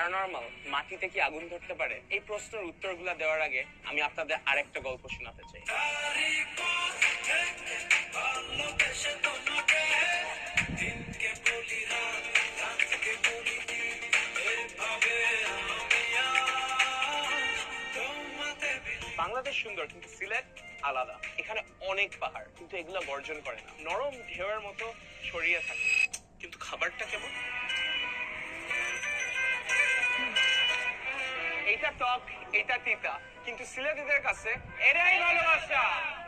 Paranormal মাটিতে কি আগুন ধরতে পারে? এই প্রশ্নের উত্তরগুলো দেওয়ার আগে আমি আপনাদের আরেকটা গল্প শোনাতে চাই। বাংলাদেশ সুন্দর, কিন্তু সিলেট আলাদা। এখানে অনেক পাহাড়, কিন্তু এগুলো গর্জন করে না, নরম ঢেউয়ের মতো ছড়িয়ে থাকে। কিন্তু খাবারটা কেমন? এটা টক, এটা তিতা, কিন্তু সিলেটিদের কাছে এটাই ভালোবাসা।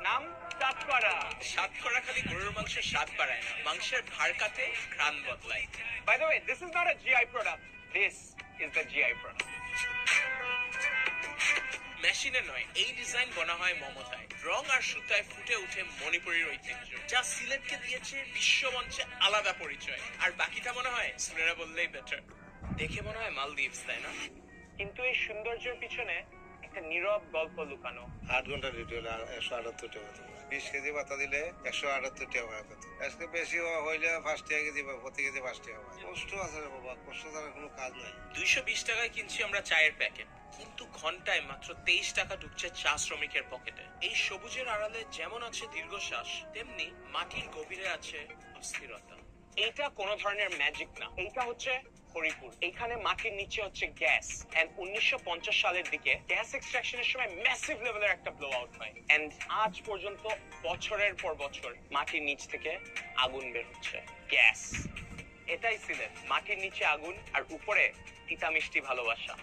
নাম সাতকরা। সাতকরা খালি গরুর মাংসের স্বাদ বাড়ায় না, মাংসের ভার কাটে, ঘ্রাণ বদলায়। By the way, this is not a GI product, this is the GI product. মেশিনে নয়, এই ডিজাইন বনা হয় মমতায়, রং আর সুতায় ফুটে উঠে মণিপুরের ঐতিহ্য, যা সিলেটকে দিয়েছে বিশ্বমঞ্চে আলাদা পরিচয়। আর বাকিটা মনে হয় সিনেরা বললেই বেটার। দেখে মনে হয় মালদ্বীপস, তাই না? কিন্তু এই সৌন্দর্যের পিছনে একটা নীরব গল্প লুকানো। 8 ঘন্টা ডিউটি হলে 178 টাকা বেতন। 20 কেজি পাতা দিলে 178 টাকা বেতন। আজকে বেশি হইলে 5 টাকা কেজি, প্রতি কেজি 5 টাকা। কষ্ট আছে রে বাবা, কষ্ট ছাড়া কোনো কাজ নাই। 220 টাকায় কিনছি আমরা চায়ের প্যাকেট, কিন্তু ঘন্টায় মাত্র 23 টাকা ঢুকছে চা শ্রমিকের পকেটে। এই সবুজের আড়ালে যেমন আছে দীর্ঘশ্বাস, তেমনি মাটির গভীরে আছে অস্থিরতা। এইটা কোন ধরনের ম্যাজিক না, এইটা হচ্ছে হরিপুর। এখানে মাটির নিচে হচ্ছে গ্যাস, এন্ড 1950 সালের দিকে গ্যাস এক্সট্রাকশনের সময় ম্যাসিভ লেভেলের একটা ব্লো আউট হয়, এন্ড আজ পর্যন্ত বছরের পর বছর মাটির নিচ থেকে আগুন বের হচ্ছে, গ্যাস। এটাই সিলেট, মাটির নিচে আগুন আর উপরে তিতা মিষ্টি ভালোবাসা।